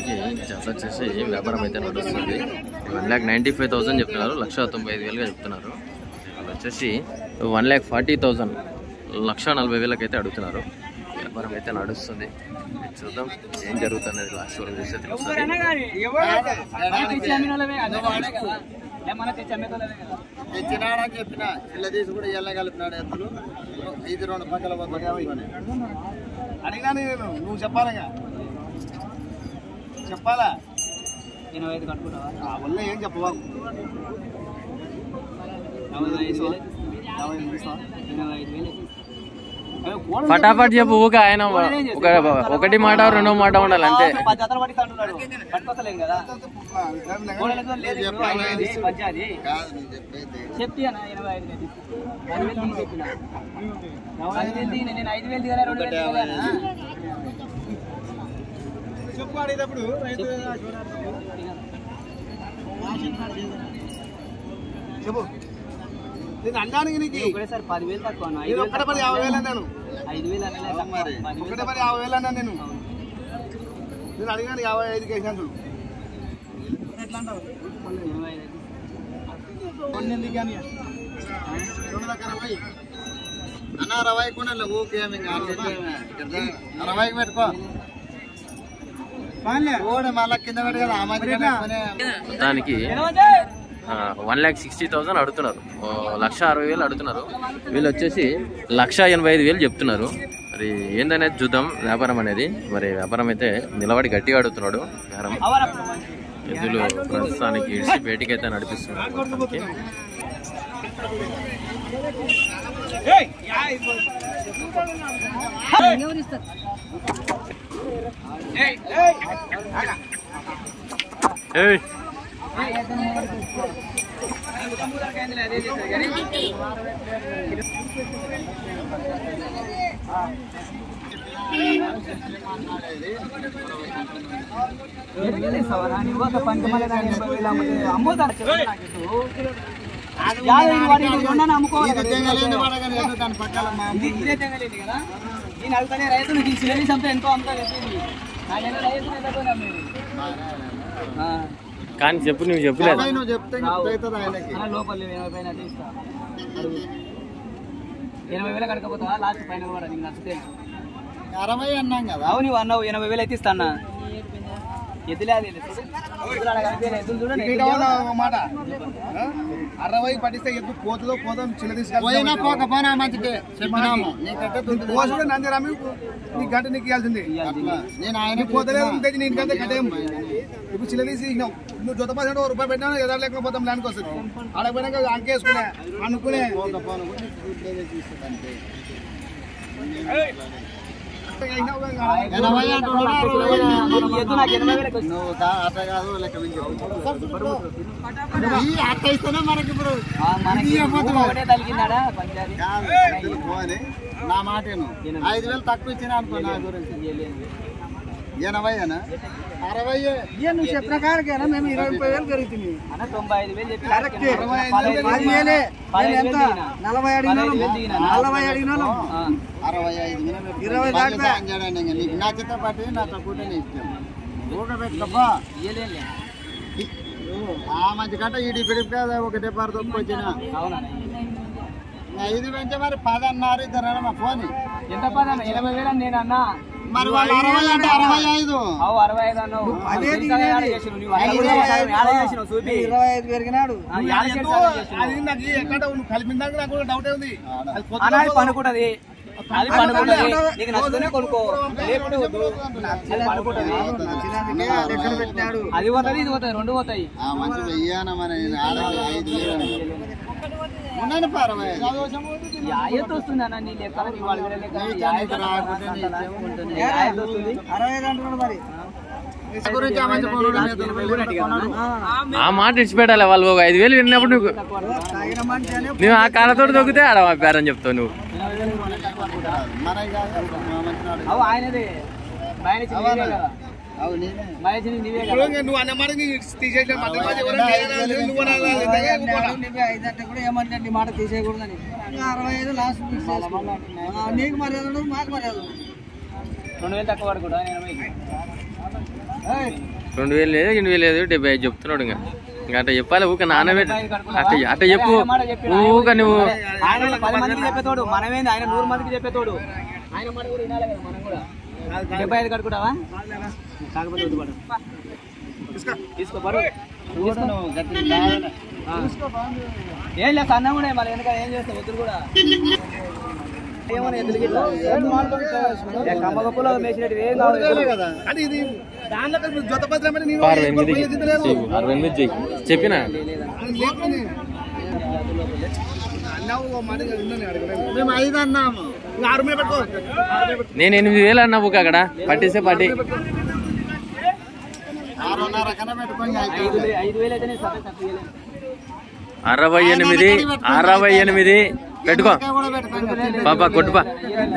మనకి జత వచ్చేసి వ్యాపారం అయితే నడుస్తుంది. 1,95,000 చెప్తున్నారు, 1,95,000గా చెప్తున్నారు. వాళ్ళు వచ్చేసి 1,40,000 1,40,000 అయితే అడుగుతున్నారు. వ్యాపారం అయితే నడుస్తుంది. చూద్దాం ఏం జరుగుతుంది లాస్ట్ వరకు చూస్తే తెలుస్తుంది. తెచ్చినాడని చెప్పిన ఇలా తీసి కూడా ఇళ్ళ కలిపినాడు ఎత్తులు 5-2 పక్కల అడిగినా నేను నువ్వు చెప్పాలిగా చెప్పాలా 85 కట్టుకుంటావా ఆ వల్ల ఏం చెప్పవా ఫటాఫట్ చెప్పు. ఊక ఆయన ఒకటి మాట రెండో మాట ఉండాలి అంతే. చెప్పు నేను అన్నానికి నీకు ఒకటేసారి 10,000 తక్కువ 50,000 అన్నాను. 5,000 మరి 50,000 అన్నాను నేను అడిగాను 55 కేసాను. అన్న 60 కొనాలి ఊకే 60కి పెట్టుకో మళ్ళా కింద పెట్టు కదా. దానికి 1,60,000 అడుగుతున్నారు, 1,60,000 అడుగుతున్నారు. వీళ్ళు వచ్చేసి 1,85,000 చెప్తున్నారు. మరి ఏందనేది చూద్దాం వ్యాపారం అనేది. మరి వ్యాపారం అయితే నిలబడి గట్టిగా అడుగుతున్నాడు. ఎద్దులు ప్రస్తుతానికి ఇడిచి బయటికి అయితే నడిపిస్తున్నారు. కానీ చెప్పు, నువ్వు చెప్పలేదు. లోపల 80,000 కడకపోతావా లాస్ట్ ఫైనల్ కూడా నీకు నచ్చితే 60 అన్నాం కదా. అవును నువ్వు అన్నావు 80,000 అయితే ఇస్తా అన్నా. ఎద్దులే మాట 60 పట్టిస్తే ఎద్దు పోతుందో పోదో చిన్న తీసుకెళ్ళినా పోకపోయినా మంచిదే చెప్పినాము. నంజరామి నీ గంట నీకు ఇవ్వాల్సింది. నేను ఆయన పోతలేదు నేను గంట కట్టేము. ఇప్పుడు చిన్న తీసి నువ్వు జొత పర్సెంట్ ₹1 పెట్టినా ఎదురు లేకపోతాం దానికి వస్తుంది. ఆడపోయినాక అంకేసుకునే అనుకునే అట్ట ఇస్తేనే మనకి ఇప్పుడు నా మాటను 5,000 తక్కువ ఇచ్చినా అనుకో. నా గురించి 80 అనా 60 నువ్వు చెప్పిన కాడికేనా మేము 25,000 పెరుగుతుంది. 95,000 చెప్పి 65 నీకు నచ్చితే పట్టి నా తక్కువ ఇష్టం ఊగబెట్టుకోపా. ఆ మంచి గంట ఈడి పిడిపి కదా ఒకటే పరతో వచ్చిన 5 పెంచే మరి 10 అన్నారు ఇద్దరు మా ఫోన్ ఎంత 10 అన్న 80,000 నేను అన్నా. మరి 60 అంటే 65 అన్నావు. 25 పెరిగినాడు. అది నాకు ఎక్కడ కలిపిందాక నాకు డౌట్ ఉంది. పనుకుంటది అది పనుకుంటది నీకు నచ్చుతూనే కొనుక్కో లేకుంటే పెట్టినాడు. అది పోతుంది ఇది పోతుంది 2 పోతాయి. మంచిగా ఇయ్యానా మన వస్తుంది అన్న నీ లెక్క ఆ మాట ఇచ్చిపెట్టాలి. వాళ్ళు 5,000 విన్నప్పుడు నువ్వు ఆ కాళ్ళతో దొక్కితే ఆడ పేరని చెప్తావు నువ్వు. ఆయనదే నువ్వు అన్న మాట ఏమంటే మాట తీసేయకూడదని 65 లాస్ట్ నీకు మర్యాద ఉండదు మాకు మర్యాద 2,000 తక్కువ పడకూడదు. 2000 లేదు 8000 లేదు 75 చెప్తున్నాడు. ఇంకా అట్లా చెప్పాలి. ఊక నానబెట్టి అట్ట చెప్పు. ఊక నువ్వు ఆయన 10 మందికి చెప్పేతోడు, మనమేంది ఆయన 100 మందికి చెప్పేతోడు. ఆయన మాట కూడా వినాలి కదా మనం కూడా. 75 కట్టుకుంటావా? కాకపోతే తీసుకో బరువు ఏం లేదు అన్నం కూడా మళ్ళీ వెనక ఏం చేస్తావు వద్దు కూడా ఏమన్నా ఎందుకు కమ్మగప్పులో మేసినట్టు ఏం కావాలి చెప్పిన నేను 8000 అన్నా ఊక అక్కడ పట్టిస్తే పట్టి 68 పెట్టుకో పాపా కొట్టుపా.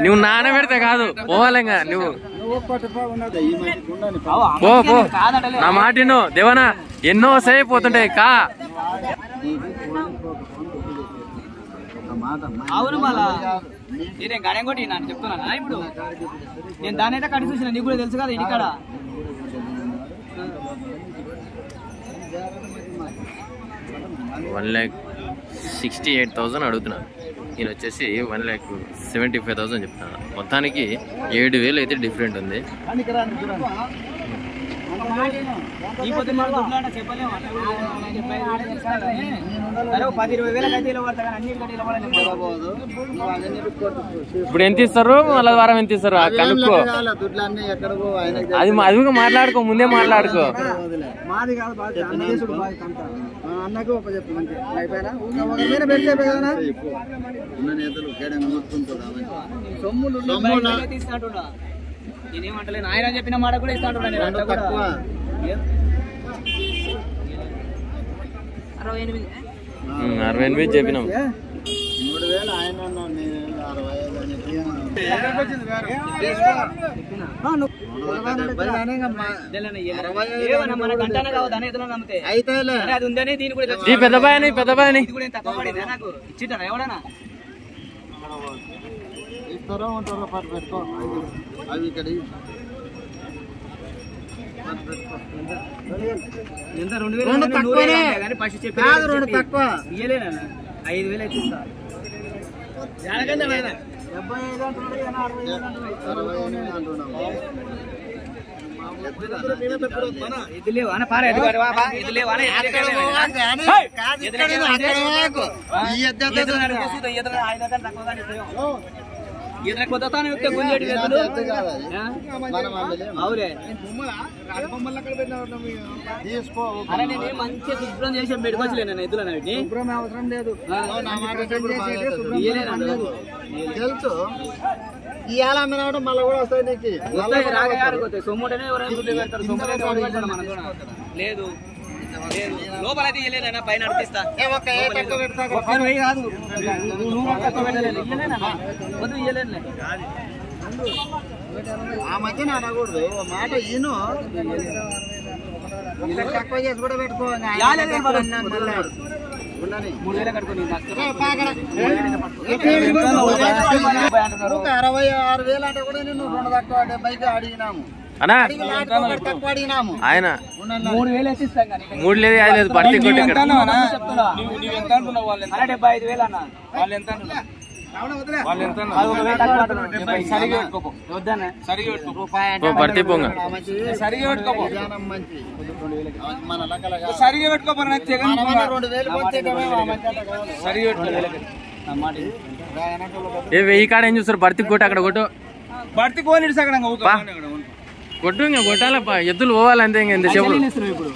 నువ్వు నానబెడితే కాదు పోవాలిగా నువ్వు పో పో. నా మాటిను దేవనా ఎన్నో సేపు పోతుంటాయి కా. అవును మళ్ళా నేను గణం కొట్టి నాకు చెప్తున్నా ఇప్పుడు. నేను దాని అయితే కట్టి చూసిన నీకు కూడా తెలుసు కదా ఇంటికాడ. 1,68,000 అడుగుతున్నాను. నేను వచ్చేసి 1,75,000 చెప్తున్నాను. మొత్తానికి 7,000 అయితే డిఫరెంట్ ఉంది. ఈ పొద్దున్న చెప్పలేము 10-20,000 అయితే ఇలా పడతా కానీ అన్నిటికంటే ఇలా పడలేదు. ఇప్పుడు ఎంత ఇస్తారు మళ్ళీ వారం ఎంత ఇస్తారు కనుక్కో. అది అదిగా మాట్లాడుకో, ముందే మాట్లాడుకో. మాది కాదు అన్నకు ఒక చెప్పు అయిపోయినా పెడితే సొమ్ములు ఇస్తాంటున్నా. నేనేమంటలేను ఆయన చెప్పిన మాట కూడా ఇస్తాంటున్నా. 68 చెప్పినాం. 3,000 ఆయన పెద్దబాయని ఇచ్చిట్టారా ఎవడన్నా ఇస్తారో ఉంటారో పాటు పెట్టుకో. అవి ఇక్కడ ఎంత 2,000 తక్కువ 5,000 అయితే ఇస్తా. 75 ఇది లేవు అన్న పారే ఇది లేవు ఇతర కొత్తతానే గుంజేటి ఎద్దులు అవులే. అరే నేను మంచిగా శుభ్రం చేసి పెట్టుకోవచ్చులే నేను ఎద్దులు వీటిని. అవసరం లేదు తెలుసు. ఇవాళ అమ్మినప్పుడు మళ్ళీ కూడా వస్తాయి నీకు. సొమ్ముంటేనే ఎవరైనా పెడతారు. సొమ్ము మనం లేదు లోపల అయితే ఇయ్యలేనా పైన నడిపిస్తా. కాదు వద్దు ఇయ్యలేనులే. ఆ మధ్య అనకూడదు మాట ఈను తక్కువ చేసి కూడా పెట్టుకో. 3,000 కట్టుకుని 66,000 అంటే కూడా నేను 2 తక్కువ 70కి అడిగినాము. ఆయన 3,000 ఇస్తాం కానీ 3 లేదు 5 లేదు పడితే కొట్టి ఇక్కడ 75,000 అన్న. వాళ్ళు ఎంత పడితే పొంగ సరిగా పెట్టుకోపో. ఏ 1000 కాడ ఏం చూస్తారు? భర్తీ కొట్టు అక్కడ కొట్టు. భర్తీ కోని కొట్టు ఇంకా కొట్టాల ఎద్దులు పోవాలి అంతే. ఇంకా ఎంతసేపు ఇప్పుడు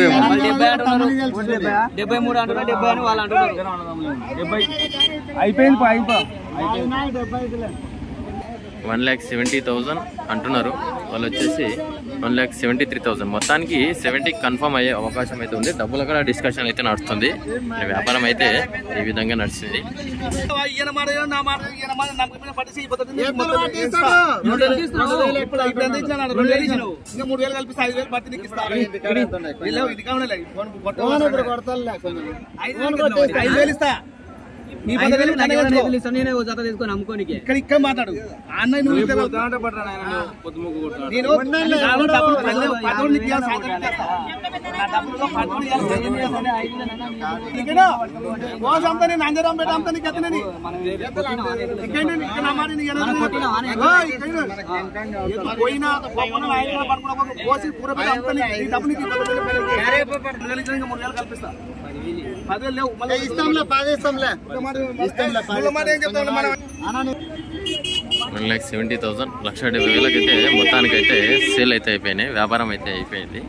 73 అంటున్నారు 70 అని వాళ్ళు అంటున్నారు. అయిపోయింది 1,70,000 అంటున్నారు. వాళ్ళు వచ్చేసి 1,73,000. మొత్తానికి 70 కన్ఫర్మ్ అయ్యే అవకాశం అయితే ఉంది. డబ్బుల కూడా డిస్కషన్ అయితే నడుస్తుంది. వ్యాపారం అయితే ఈ విధంగా నడుస్తుంది. నీ 10,000 నేనే ఓ జత తీసుకొని అమ్ముకోనికి ఇక్కడ మాట్లాడు ఆన్లైన్ నువ్వు నేను అంజరాంపేట అంతా నీకు ఎత్తనని పోయినా పోసి పూరపేట అంతా డబ్బు నీకు 3,000 కల్పిస్తా 10,000 లేవు మళ్ళీ ఇస్తాంలే 10 ఇస్తాంలే 1,70,000 1,70,000 అయితే మొత్తానికైతే సేల్ అయితే అయిపోయినాయి, వ్యాపారం అయితే అయిపోయింది.